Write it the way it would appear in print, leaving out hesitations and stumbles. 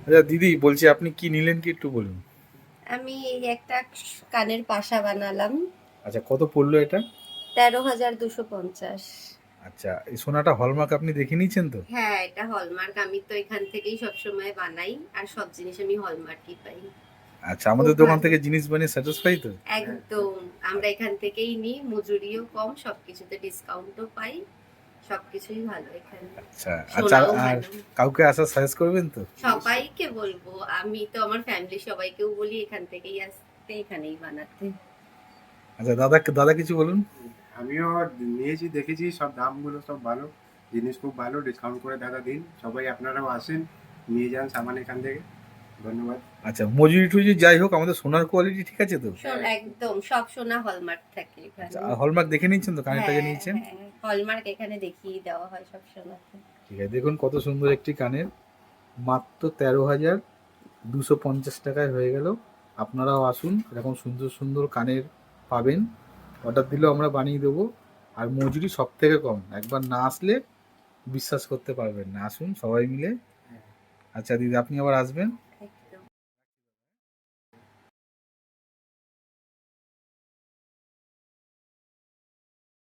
আচ্ছা দিদি, বলছি আপনি কি নিলেন কি একটু বলুন। আমি এই একটা কানের পাশা বানালাম। আচ্ছা, কত পড়লো এটা? 13,250। আচ্ছা, এই সোনাটা হলমার্ক আপনি দেখে নিয়েছেন তো? হ্যাঁ, এটা হলমার্ক। আমি তো এখান থেকেই সবসময় বানাই, আর সব জিনিস আমি হলমার্কই পাই। আচ্ছা, খুব আমাদের দোকান ভালো। থেকে জিনিস বানিয়ে স্যাটিসফাই তো? একদম। আমরা এখান থেকেই নিই, মজুরিও কম, সবকিছুতে ডিসকাউন্টও পাই। সবকিছুই ভালো এখানে। আচ্ছা আচ্ছা। সোনাও আর ভালো। কাউকে আসা সাজেস্ট করবেন তো? সবাইকে বলবো, আমি তো আমার ফ্যামিলি সবাইকেও বলি এখান থেকেই আসতে, এখানেই বানাতে। আচ্ছা দাদা, দাদা কিছু বলুন। আমিও নিয়েছি, দেখেছি, সব দামগুলো সব ভালো, জিনিস খুব ভালো, ডিসকাউন্ট করে দাদা দিন। সবাই আপনারাও আসেন, নিয়ে যান সামান এখান থেকে। ধন্যবাদ। আচ্ছা, মজুরি টুজুরি যাই হোক, আমাদের সোনার কোয়ালিটি ঠিক আছে তো? একদম সব সোনা হলমার্ক থাকে আচ্ছা, এখানে। আর হলমার্ক দেখে নিয়েছেন তো, কানের টাকে হ্যাঁ নিয়েছেন? হ্যাঁ, হলমার্ক এখানে দেখিয়ে দেওয়া হয় সব সোনাতে। ঠিক আছে, দেখুন কত সুন্দর একটি কানের, মাত্র 13,250 টাকায় হয়ে গেল। আপনারাও আসুন, এরকম সুন্দর সুন্দর কানের পাবেন। অর্ডার দিলেও আমরা বানিয়ে দেবো। আর মজুরি সব থেকে কম, একবার না আসলে বিশ্বাস করতে পারবেন না। আসুন সবাই মিলে। আচ্ছা দিদি, আপনি আবার আসবেন।